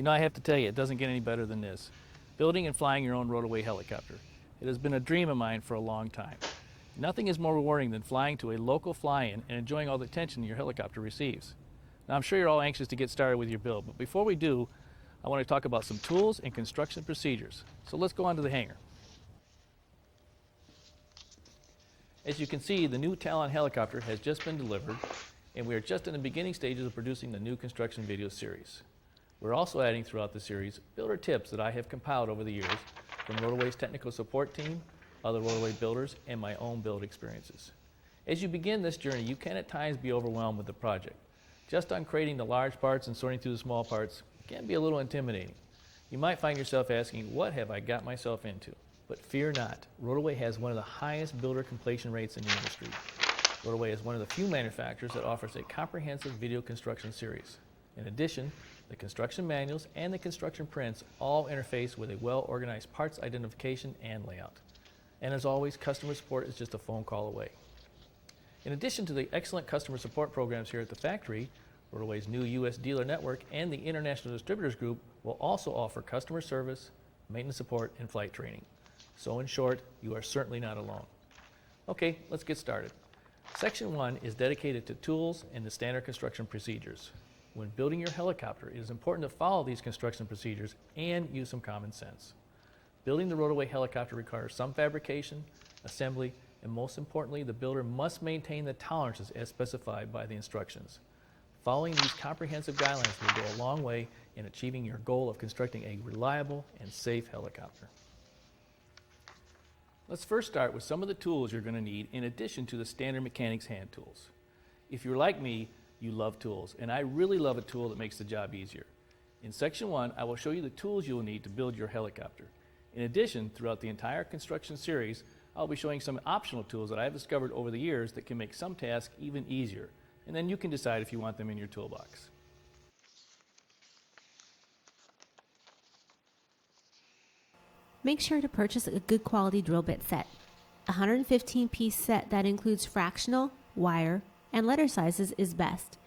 You know, I have to tell you, it doesn't get any better than this. Building and flying your own Rotorway helicopter. It has been a dream of mine for a long time. Nothing is more rewarding than flying to a local fly-in and enjoying all the attention your helicopter receives. Now, I'm sure you're all anxious to get started with your build, but before we do, I want to talk about some tools and construction procedures. So let's go on to the hangar. As you can see, the new Talon helicopter has just been delivered, and we are just in the beginning stages of producing the new construction video series. We're also adding throughout the series builder tips that I have compiled over the years from Rotorway's technical support team, other Rotorway builders, and my own build experiences. As you begin this journey, you can at times be overwhelmed with the project. Just uncrating the large parts and sorting through the small parts can be a little intimidating. You might find yourself asking, what have I got myself into? But fear not, Rotorway has one of the highest builder completion rates in the industry. Rotorway is one of the few manufacturers that offers a comprehensive video construction series. In addition, the construction manuals and the construction prints all interface with a well-organized parts identification and layout. And as always, customer support is just a phone call away. In addition to the excellent customer support programs here at the factory, Rotorway's new U.S. dealer network and the International Distributors Group will also offer customer service, maintenance support, and flight training. So in short, you are certainly not alone. Okay, let's get started. Section 1 is dedicated to tools and the standard construction procedures. When building your helicopter, it is important to follow these construction procedures and use some common sense. Building the Rotorway helicopter requires some fabrication, assembly, and most importantly, the builder must maintain the tolerances as specified by the instructions. Following these comprehensive guidelines will go a long way in achieving your goal of constructing a reliable and safe helicopter. Let's first start with some of the tools you're going to need in addition to the standard mechanics hand tools. If you're like me, you love tools, and I really love a tool that makes the job easier. In Section 1, I will show you the tools you will need to build your helicopter. In addition, throughout the entire construction series, I'll be showing some optional tools that I've discovered over the years that can make some tasks even easier, and then you can decide if you want them in your toolbox. Make sure to purchase a good quality drill bit set. A 115-piece set that includes fractional, wire, and letter sizes is best.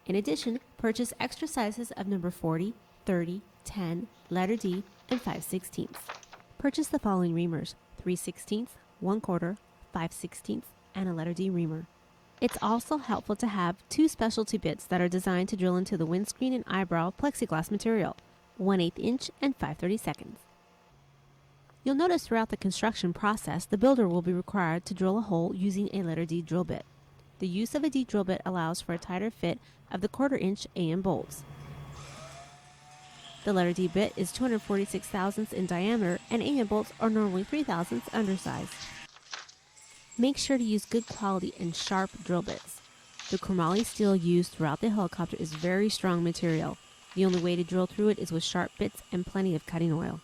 In addition, purchase extra sizes of number 40, 30, 10, letter D, and 5/16. Purchase the following reamers: 3/16, 1/4, 5/16, and a letter D reamer. It's also helpful to have two specialty bits that are designed to drill into the windscreen and eyebrow plexiglass material, 1/8 inch and 5/32. You'll notice throughout the construction process, the builder will be required to drill a hole using a letter D drill bit. The use of a D drill bit allows for a tighter fit of the 1/4 inch AN bolts. The letter D bit is 246 thousandths in diameter, and AN bolts are normally 3 thousandths undersized. Make sure to use good quality and sharp drill bits. The chromoly steel used throughout the helicopter is very strong material. The only way to drill through it is with sharp bits and plenty of cutting oil.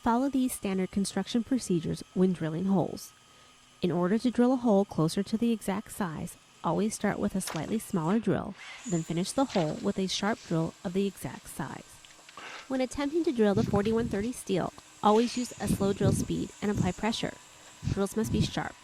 Follow these standard construction procedures when drilling holes. In order to drill a hole closer to the exact size, always start with a slightly smaller drill, then finish the hole with a sharp drill of the exact size. When attempting to drill the 4130 steel, always use a slow drill speed and apply pressure. Drills must be sharp.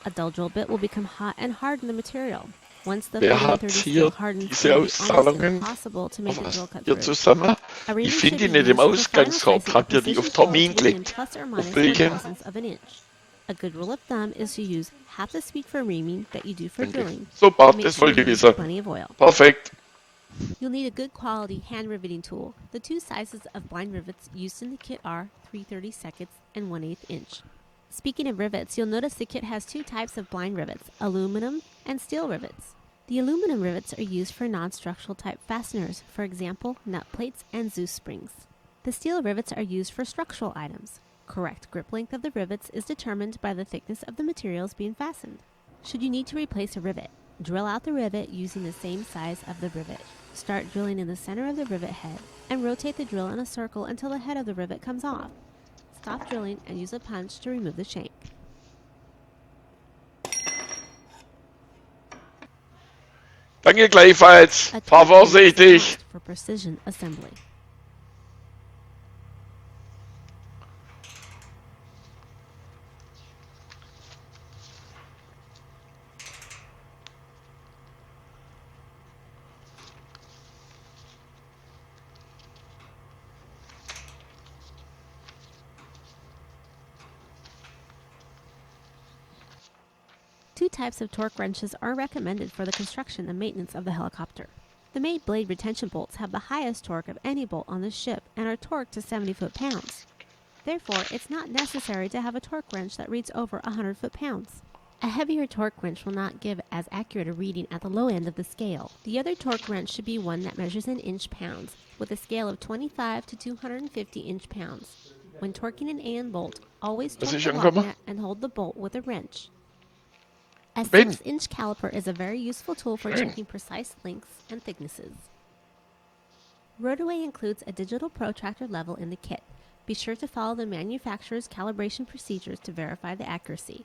A dull drill bit will become hot and harden the material. Once the Wer hat 4130 steel hier hardens, diese it will be almost Auszahlungen? impossible to make the Was drill cut hier through. zusammen? A reamer Ich should finde be ihn in dem used for final Ausgangsraum. slicing Habt of ihr die auf precision Tommy holes within gelegt? plus or minus Auf 1 welche? thousandths of an inch. A good rule of thumb is to use half the speed for reaming that you do for Danke. drilling. Super, And make das sure wollte you ich use wissen. plenty of oil. Perfekt. You'll need a good quality hand riveting tool. The two sizes of blind rivets used in the kit are 3/32 and 1/8 inch. Speaking of rivets, you'll notice the kit has two types of blind rivets, aluminum and steel rivets. The aluminum rivets are used for non-structural type fasteners, for example, nut plates and Zeus springs. The steel rivets are used for structural items. Correct grip length of the rivets is determined by the thickness of the materials being fastened. Should you need to replace a rivet, drill out the rivet using the same size of the rivet. Start drilling in the center of the rivet head and rotate the drill in a circle until the head of the rivet comes off. Stop drilling and use a punch to remove the shank. Danke gleichfalls. A Fahr torque wrench is a vorsichtig. must for precision assembly. Two types of torque wrenches are recommended for the construction and maintenance of the helicopter. The made blade retention bolts have the highest torque of any bolt on the ship and are torqued to 70 foot-pounds. Therefore, it's not necessary to have a torque wrench that reads over 100 foot-pounds. A heavier torque wrench will not give as accurate a reading at the low end of the scale. The other torque wrench should be one that measures in inch-pounds, with a scale of 25 to 250 inch-pounds. When torquing an AN bolt, always torque the lock nut and hold the bolt with a wrench. A 6-inch caliper is a very useful tool for checking precise lengths and thicknesses. Rotorway includes a digital protractor level in the kit. Be sure to follow the manufacturer's calibration procedures to verify the accuracy.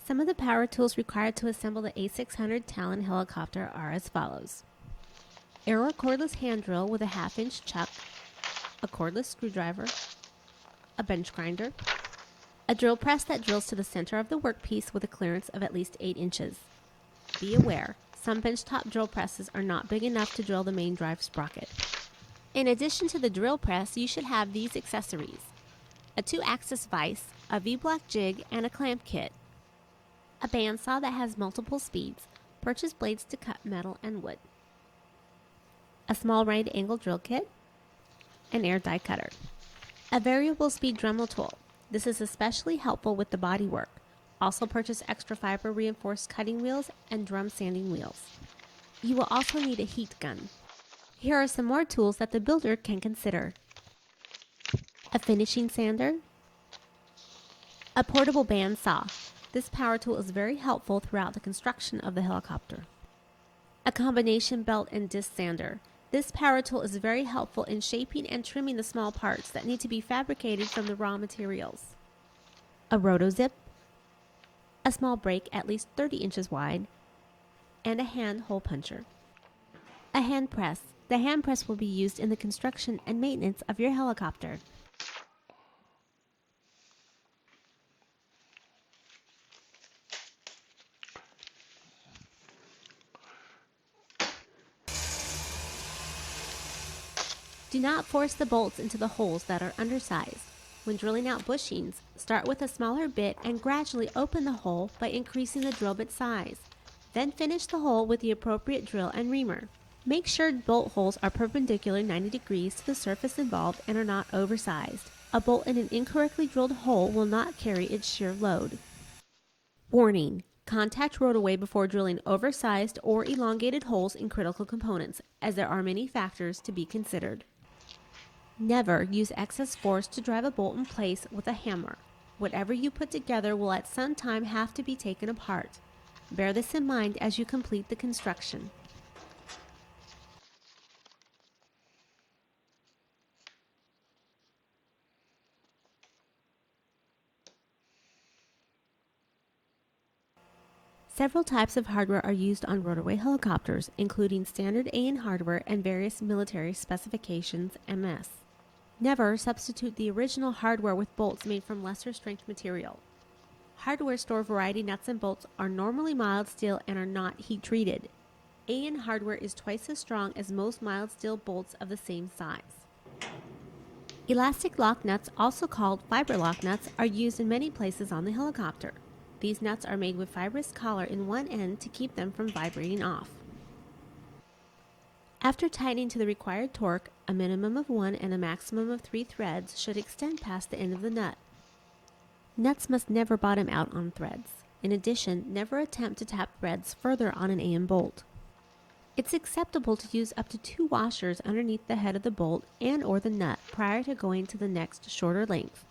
Some of the power tools required to assemble the A600 Talon helicopter are as follows. Arrow cordless hand drill with a 1/2-inch chuck, a cordless screwdriver, a bench grinder, a drill press that drills to the center of the workpiece with a clearance of at least 8 inches. Be aware, some benchtop drill presses are not big enough to drill the main drive sprocket. In addition to the drill press, you should have these accessories: a 2-axis vise, a V-block jig, and a clamp kit. A bandsaw that has multiple speeds. Purchase blades to cut metal and wood. A small right angle drill kit. An air die cutter. A variable speed Dremel tool. This is especially helpful with the body work. Also purchase extra fiber reinforced cutting wheels and drum sanding wheels. You will also need a heat gun. Here are some more tools that the builder can consider. A finishing sander. A portable bandsaw. This power tool is very helpful throughout the construction of the helicopter. A combination belt and disc sander. This power tool is very helpful in shaping and trimming the small parts that need to be fabricated from the raw materials. A rotozip. A small brake at least 30 inches wide. And a hand hole puncher. A hand press. The hand press will be used in the construction and maintenance of your helicopter. Do not force the bolts into the holes that are undersized. When drilling out bushings, start with a smaller bit and gradually open the hole by increasing the drill bit size. Then finish the hole with the appropriate drill and reamer. Make sure bolt holes are perpendicular 90 degrees to the surface involved and are not oversized. A bolt in an incorrectly drilled hole will not carry its shear load. Warning: contact Rotorway before drilling oversized or elongated holes in critical components, as there are many factors to be considered. Never use excess force to drive a bolt in place with a hammer. Whatever you put together will at some time have to be taken apart. Bear this in mind as you complete the construction. Several types of hardware are used on Rotorway helicopters, including standard AN hardware and various military specifications MS. Never substitute the original hardware with bolts made from lesser strength material. Hardware store variety nuts and bolts are normally mild steel and are not heat treated. AN hardware is twice as strong as most mild steel bolts of the same size. Elastic lock nuts, also called fiber lock nuts, are used in many places on the helicopter. These nuts are made with fibrous collar in one end to keep them from vibrating off. After tightening to the required torque, a minimum of 1 and a maximum of 3 threads should extend past the end of the nut. Nuts must never bottom out on threads. In addition, never attempt to tap threads further on an AN bolt. It's acceptable to use up to 2 washers underneath the head of the bolt and/or the nut prior to going to the next shorter length.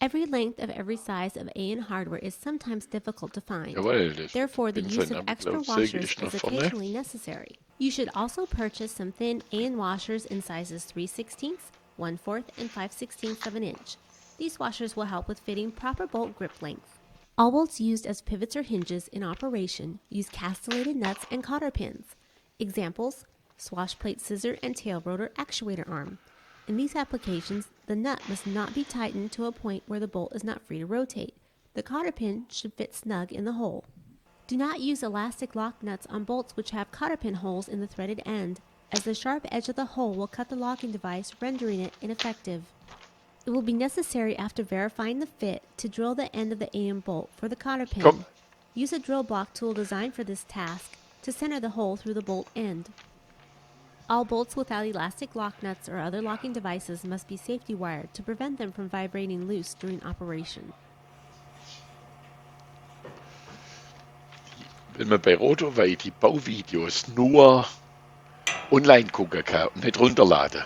Every length of every size of AN hardware is sometimes difficult to find. Therefore, the use of extra washers is occasionally necessary. You should also purchase some thin AN washers in sizes 3/16, 1/4, and 5/16 of an inch. These washers will help with fitting proper bolt grip length. All bolts used as pivots or hinges in operation use castellated nuts and cotter pins. Examples: swash plate scissor and tail rotor actuator arm. In these applications, the nut must not be tightened to a point where the bolt is not free to rotate. The cotter pin should fit snug in the hole. Do not use elastic lock nuts on bolts which have cotter pin holes in the threaded end, as the sharp edge of the hole will cut the locking device, rendering it ineffective. It will be necessary after verifying the fit to drill the end of the AN bolt for the cotter pin. Use a drill block tool designed for this task to center the hole through the bolt end. All bolts without elastic lock nuts or other locking devices must be safety wired to prevent them from vibrating loose during operation. Wenn man bei Rotorway die Bauvideos nur online gucken kann und nicht runterladen,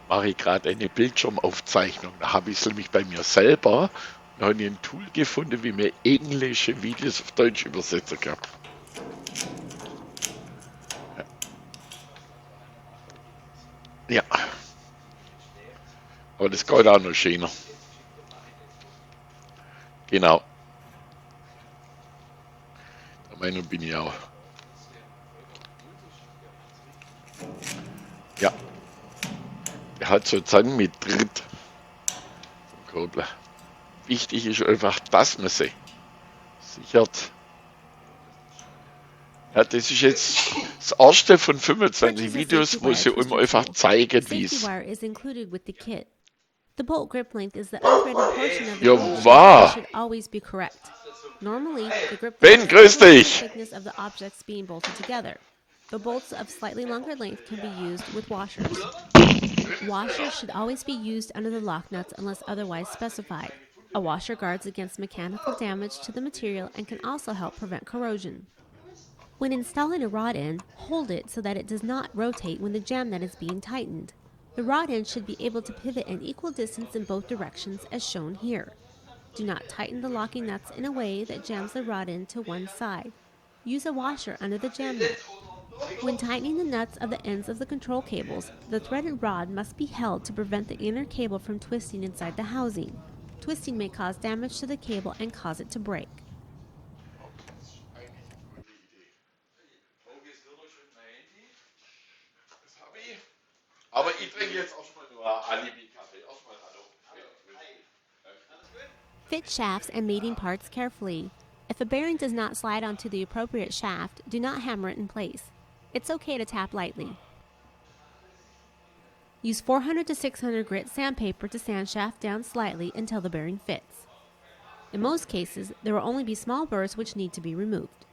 mache ich gerade eine Bildschirmaufzeichnung. Da habe ich es nämlich bei mir selber und habe ein Tool gefunden, wie man englische Videos auf Deutsch übersetzen kann. Ja. Aber das geht auch noch schöner. Genau. Der Meinung bin ich auch. Ja. Der hat so Zahn mit Dritt. Kurbel. Wichtig ist einfach, dass man sie sichert. Ja, das ist jetzt das erste von 25 Videos, wo sie immer einfach zeigen, wie es. The bolt grip length is the unthreaded portion of the Ja, bolt wahr. shaft and should always be correct. Normally, the grip Ben, length grüß is the dich. thickness of the objects being bolted together. The bolts of slightly longer length can be used with washers. Washers should always be used under the lock nuts unless otherwise specified. A washer guards against mechanical damage to the material and can also help prevent corrosion. When installing a rod end, hold it so that it does not rotate when the jam nut is being tightened. The rod end should be able to pivot an equal distance in both directions as shown here. Do not tighten the locking nuts in a way that jams the rod end to one side. Use a washer under the jam nut. When tightening the nuts of the ends of the control cables, the threaded rod must be held to prevent the inner cable from twisting inside the housing. Twisting may cause damage to the cable and cause it to break. Aber ich trinke jetzt erstmal nur Alibi-Kaffee. Erstmal hallo. Fit shafts and mating parts carefully. If a bearing does not slide onto the appropriate shaft, do not hammer it in place. It's okay to tap lightly. Use 400 to 600 grit sandpaper to sand shaft down slightly until the bearing fits. In most cases, there will only be small burrs which need to be removed.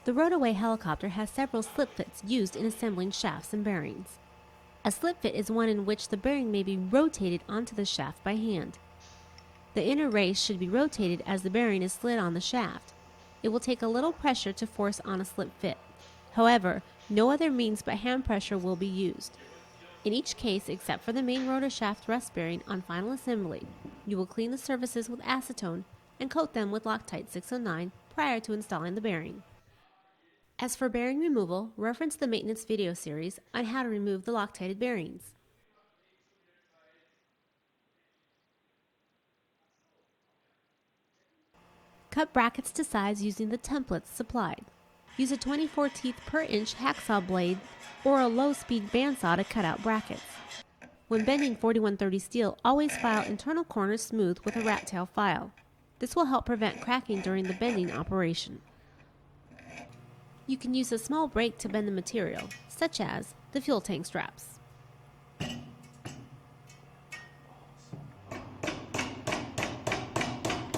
The Rotorway helicopter has several slip fits used in assembling shafts and bearings. A slip fit is one in which the bearing may be rotated onto the shaft by hand. The inner race should be rotated as the bearing is slid on the shaft. It will take a little pressure to force on a slip fit. However, no other means but hand pressure will be used. In each case, except for the main rotor shaft thrust bearing on final assembly, you will clean the surfaces with acetone and coat them with Loctite 609 prior to installing the bearing. As for bearing removal, reference the maintenance video series on how to remove the Loctited bearings. Cut brackets to size using the templates supplied. Use a 24 teeth per inch hacksaw blade or a low-speed bandsaw to cut out brackets. When bending 4130 steel, always file internal corners smooth with a rat tail file. This will help prevent cracking during the bending operation. You can use a small brake to bend the material, such as the fuel tank straps.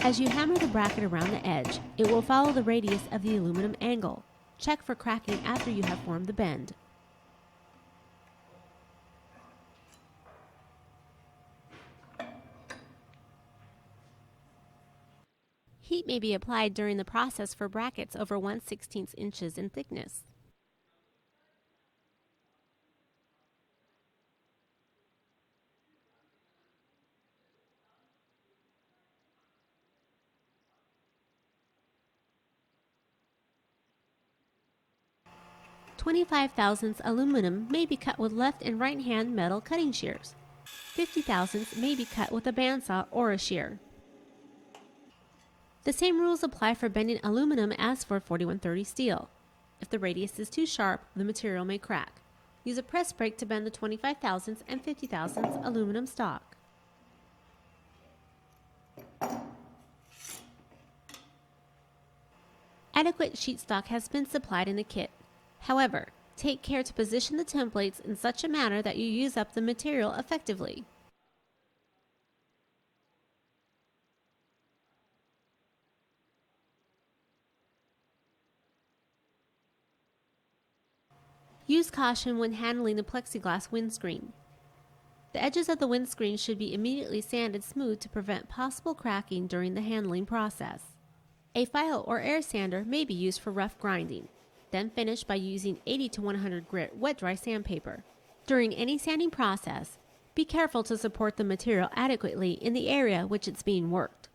As you hammer the bracket around the edge, it will follow the radius of the aluminum angle. Check for cracking after you have formed the bend. Heat may be applied during the process for brackets over 1/16 inches in thickness. "25 thousandths aluminum may be cut with left and right hand metal cutting shears. 50 thousandths may be cut with a bandsaw or a shear. The same rules apply for bending aluminum as for 4130 steel. If the radius is too sharp, the material may crack. Use a press brake to bend the 25 thousandths and 50 thousandths aluminum stock. Adequate sheet stock has been supplied in the kit. However, take care to position the templates in such a manner that you use up the material effectively. Use caution when handling the plexiglass windscreen. The edges of the windscreen should be immediately sanded smooth to prevent possible cracking during the handling process. A file or air sander may be used for rough grinding. Then finish by using 80 to 100 grit wet-dry sandpaper. During any sanding process, be careful to support the material adequately in the area which it's being worked.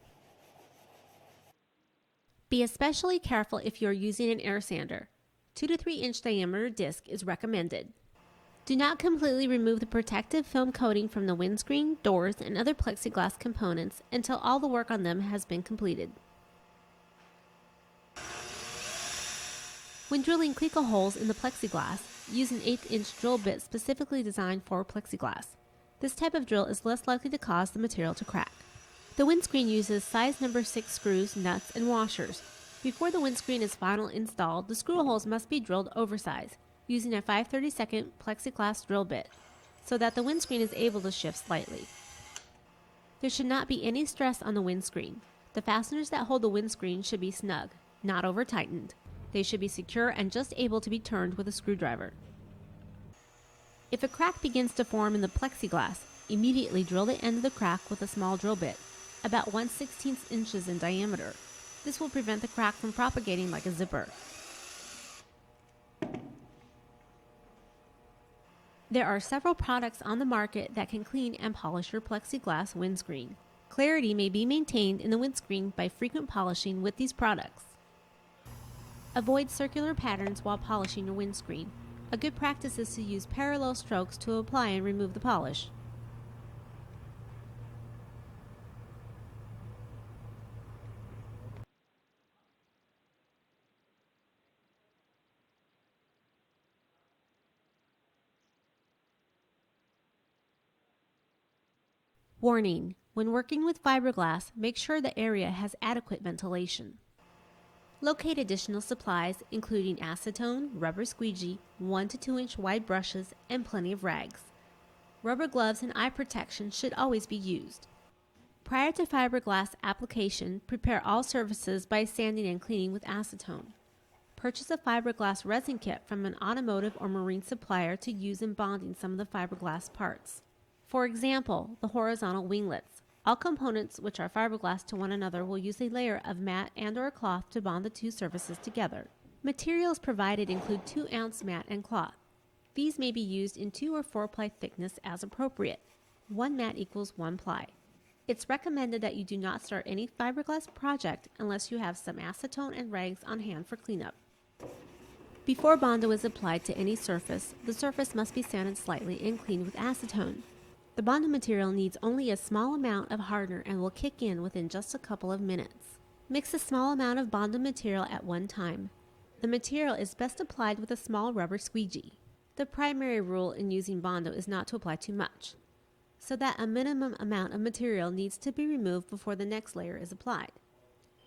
Be especially careful if you are using an air sander. 2 to 3 inch diameter disc is recommended. Do not completely remove the protective film coating from the windscreen, doors, and other plexiglass components until all the work on them has been completed. When drilling cleco holes in the plexiglass, use an 1/8 inch drill bit specifically designed for plexiglass. This type of drill is less likely to cause the material to crack. The windscreen uses size number 6 screws, nuts, and washers. Before the windscreen is finally installed, the screw holes must be drilled oversized, using a 5/32 plexiglass drill bit, so that the windscreen is able to shift slightly. There should not be any stress on the windscreen. The fasteners that hold the windscreen should be snug, not over-tightened. They should be secure and just able to be turned with a screwdriver. If a crack begins to form in the plexiglass, immediately drill the end of the crack with a small drill bit, about 1/16 inches in diameter. This will prevent the crack from propagating like a zipper. There are several products on the market that can clean and polish your plexiglass windscreen. Clarity may be maintained in the windscreen by frequent polishing with these products. Avoid circular patterns while polishing your windscreen. A good practice is to use parallel strokes to apply and remove the polish. Warning: when working with fiberglass, make sure the area has adequate ventilation. Locate additional supplies including acetone, rubber squeegee, 1 to 2 inch wide brushes, and plenty of rags. Rubber gloves and eye protection should always be used. Prior to fiberglass application, prepare all surfaces by sanding and cleaning with acetone. Purchase a fiberglass resin kit from an automotive or marine supplier to use in bonding some of the fiberglass parts. For example, the horizontal winglets. All components which are fiberglass to one another will use a layer of mat and/or cloth to bond the two surfaces together. Materials provided include 2-ounce mat and cloth. These may be used in 2 or 4 ply thickness as appropriate. 1 mat equals 1 ply. It's recommended that you do not start any fiberglass project unless you have some acetone and rags on hand for cleanup. Before Bondo is applied to any surface, the surface must be sanded slightly and cleaned with acetone. The Bondo material needs only a small amount of hardener and will kick in within just a couple of minutes. Mix a small amount of Bondo material at one time. The material is best applied with a small rubber squeegee. The primary rule in using Bondo is not to apply too much, so that a minimum amount of material needs to be removed before the next layer is applied.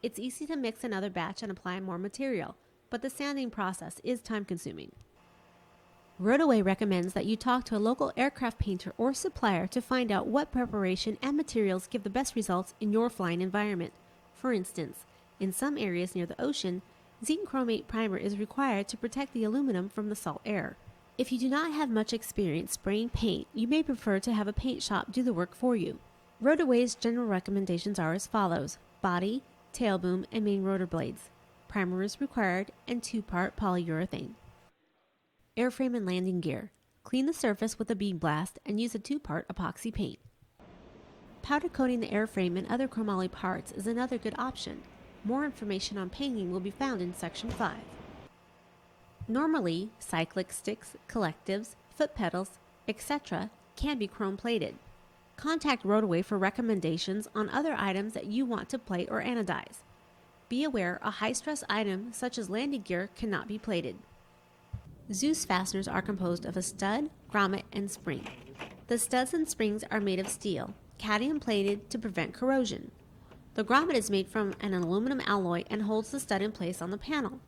It's easy to mix another batch and apply more material, but the sanding process is time-consuming. Rotorway recommends that you talk to a local aircraft painter or supplier to find out what preparation and materials give the best results in your flying environment. For instance, in some areas near the ocean, zinc chromate primer is required to protect the aluminum from the salt air. If you do not have much experience spraying paint, you may prefer to have a paint shop do the work for you. Rotorway's general recommendations are as follows: body, tail boom, and main rotor blades. Primer is required and 2-part polyurethane. Airframe and landing gear. Clean the surface with a bead blast and use a 2-part epoxy paint. Powder coating the airframe and other chromoly parts is another good option. More information on painting will be found in Section 5. Normally, cyclic sticks, collectives, foot pedals, etc. can be chrome plated. Contact Rotorway for recommendations on other items that you want to plate or anodize. Be aware a high-stress item such as landing gear cannot be plated. Zeus fasteners are composed of a stud, grommet, and spring. The studs and springs are made of steel, cadmium plated to prevent corrosion. The grommet is made from an aluminum alloy and holds the stud in place on the panel.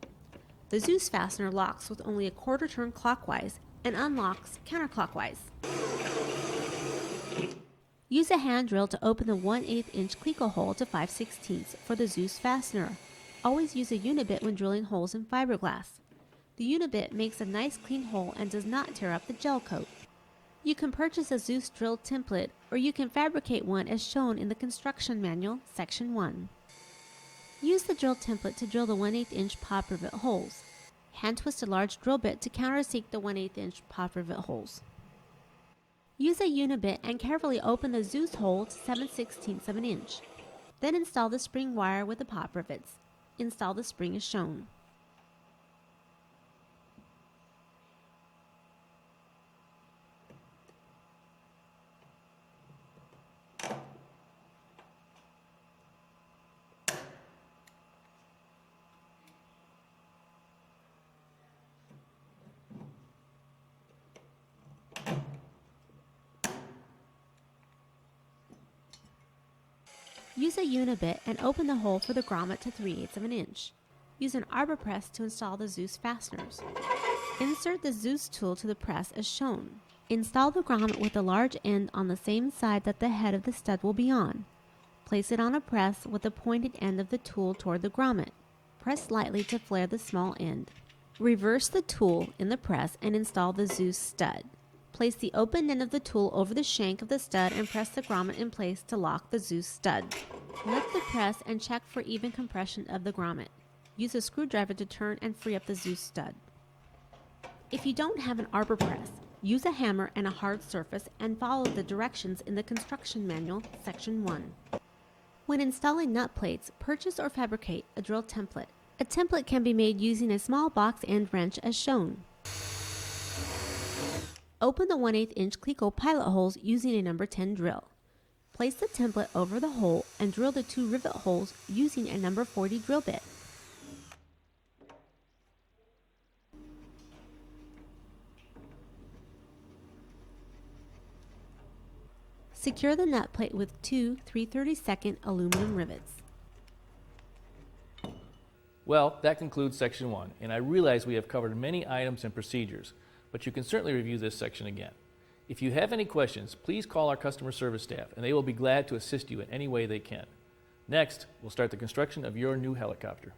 The Zeus fastener locks with only a quarter turn clockwise and unlocks counterclockwise. Use a hand drill to open the 1/8 inch cleco hole to 5/16 for the Zeus fastener. Always use a unibit when drilling holes in fiberglass. The Unibit makes a nice clean hole and does not tear up the gel coat. You can purchase a Zeus drill template, or you can fabricate one as shown in the construction manual, section 1. Use the drill template to drill the 1/8 inch pod rivet holes. Hand twist a large drill bit to countersink the 1/8 inch pod rivet holes. Use a Unibit and carefully open the Zeus hole to 7/16 of an inch. Then install the spring wire with the pod rivets. Install the spring as shown. Use a Unibit and open the hole for the grommet to 3/8 of an inch. Use an arbor press to install the Zeus fasteners. Insert the Zeus tool to the press as shown. Install the grommet with the large end on the same side that the head of the stud will be on. Place it on a press with the pointed end of the tool toward the grommet. Press lightly to flare the small end. Reverse the tool in the press and install the Zeus stud. Place the open end of the tool over the shank of the stud and press the grommet in place to lock the Zeus stud. Lift the press and check for even compression of the grommet. Use a screwdriver to turn and free up the Zeus stud. If you don't have an arbor press, use a hammer and a hard surface and follow the directions in the construction manual, section 1. When installing nut plates, purchase or fabricate a drill template. A template can be made using a small box end wrench as shown. Open the 1/8 inch Cleco pilot holes using a number 10 drill. Place the template over the hole and drill the 2 rivet holes using a number 40 drill bit. Secure the nut plate with 2 3/32 aluminum rivets. Well, that concludes section 1, and I realize we have covered many items and procedures, but you can certainly review this section again. If you have any questions, please call our customer service staff, and they will be glad to assist you in any way they can. Next, we'll start the construction of your new helicopter.